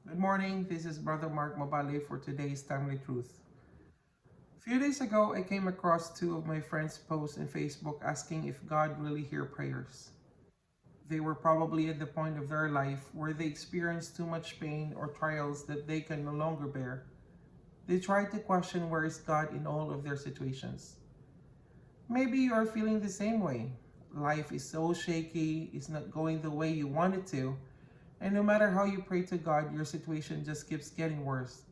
Good morning, this is Brother Mark Mabale for today's Timely Truth. A few days ago, I came across two of my friends' posts in Facebook asking if God really hears prayers. They were probably at the point of their life where they experienced too much pain or trials that they can no longer bear. They tried to question where is God in all of their situations. Maybe you are feeling the same way. Life is so shaky, it's not going the way you want it to, and no matter how you pray to God, your situation just keeps getting worse.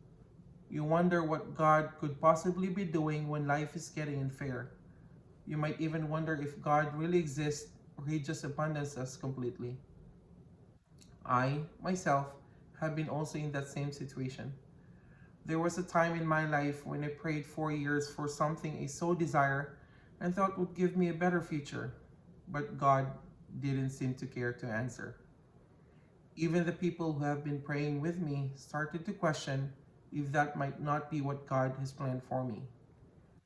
You wonder what God could possibly be doing when life is getting unfair. You might even wonder if God really exists or He just abandons us completely. I, myself, have been also in that same situation. There was a time in my life when I prayed for years for something I so desire and thought would give me a better future, but God didn't seem to care to answer. Even the people who have been praying with me started to question if that might not be what God has planned for me.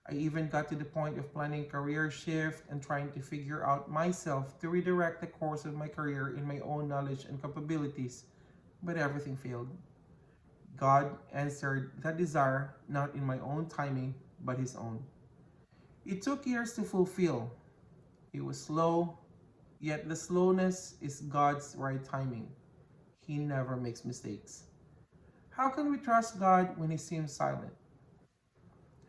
I even got to the point of planning career shift and trying to figure out myself to redirect the course of my career in my own knowledge and capabilities, but everything failed. God answered that desire not in my own timing, but His own. It took years to fulfill. It was slow, yet the slowness is God's right timing. He never makes mistakes. How can we trust God when He seems silent?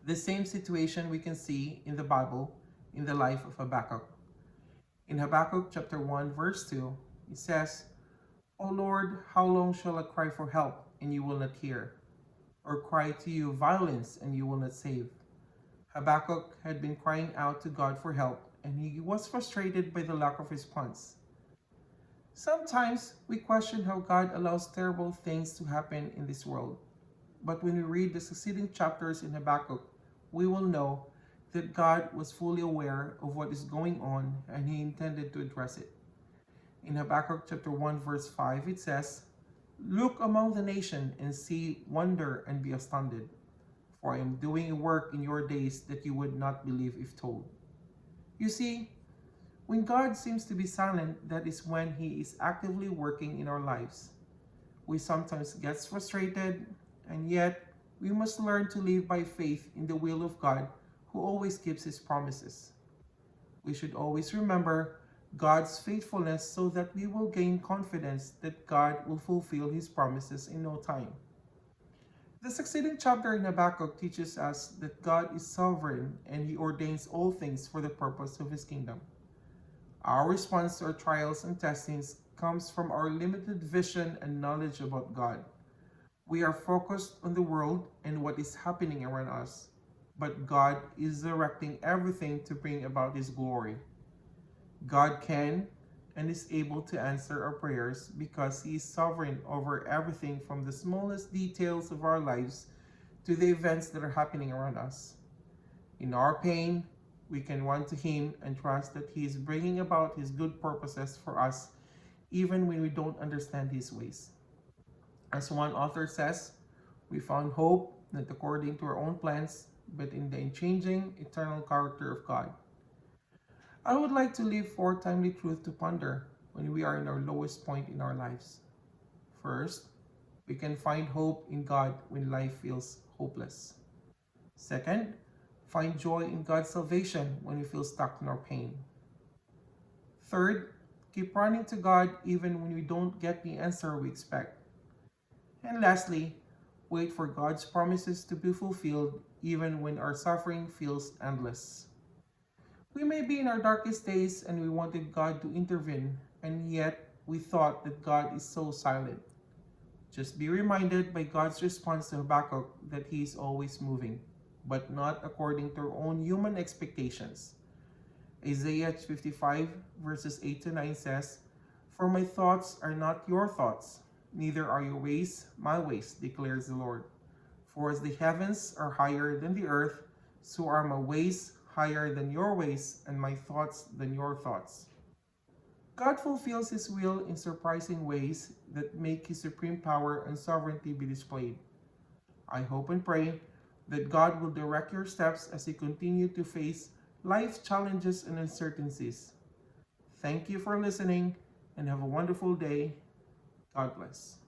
The same situation we can see in the Bible in the life of Habakkuk. In Habakkuk chapter 1 verse 2, it says, O Lord, how long shall I cry for help and you will not hear? Or cry to you violence and you will not save? Habakkuk had been crying out to God for help and he was frustrated by the lack of response. Sometimes we question how God allows terrible things to happen in this world. But when we read the succeeding chapters in Habakkuk, we will know that God was fully aware of what is going on and He intended to address it. In Habakkuk chapter 1 verse 5 it says, Look among the nation and see wonder and be astounded, for I am doing a work in your days that you would not believe if told. You see, when God seems to be silent, that is when He is actively working in our lives. We sometimes get frustrated, and yet we must learn to live by faith in the will of God who always keeps His promises. We should always remember God's faithfulness so that we will gain confidence that God will fulfill His promises in no time. The succeeding chapter in Habakkuk teaches us that God is sovereign and He ordains all things for the purpose of His kingdom. Our response to our trials and testings comes from our limited vision and knowledge about God. We are focused on the world and what is happening around us, but God is directing everything to bring about His glory. God can and is able to answer our prayers because He is sovereign over everything from the smallest details of our lives to the events that are happening around us. In our pain, we can run to Him and trust that He is bringing about His good purposes for us even when we don't understand His ways. As one author says, we found hope not according to our own plans, but in the unchanging, eternal character of God. I would like to leave four timely truths to ponder when we are in our lowest point in our lives. First, we can find hope in God when life feels hopeless. Second, find joy in God's salvation when we feel stuck in our pain. Third, keep running to God even when we don't get the answer we expect. And lastly, wait for God's promises to be fulfilled even when our suffering feels endless. We may be in our darkest days and we wanted God to intervene, and yet we thought that God is so silent. Just be reminded by God's response to Habakkuk that He is always moving, but not according to our own human expectations. Isaiah 55 verses 8 to 9 says, For my thoughts are not your thoughts, neither are your ways my ways, declares the Lord. For as the heavens are higher than the earth, so are my ways higher than your ways, and my thoughts than your thoughts. God fulfills His will in surprising ways that make His supreme power and sovereignty be displayed. I hope and pray that God will direct your steps as you continue to face life's challenges and uncertainties. Thank you for listening and have a wonderful day. God bless.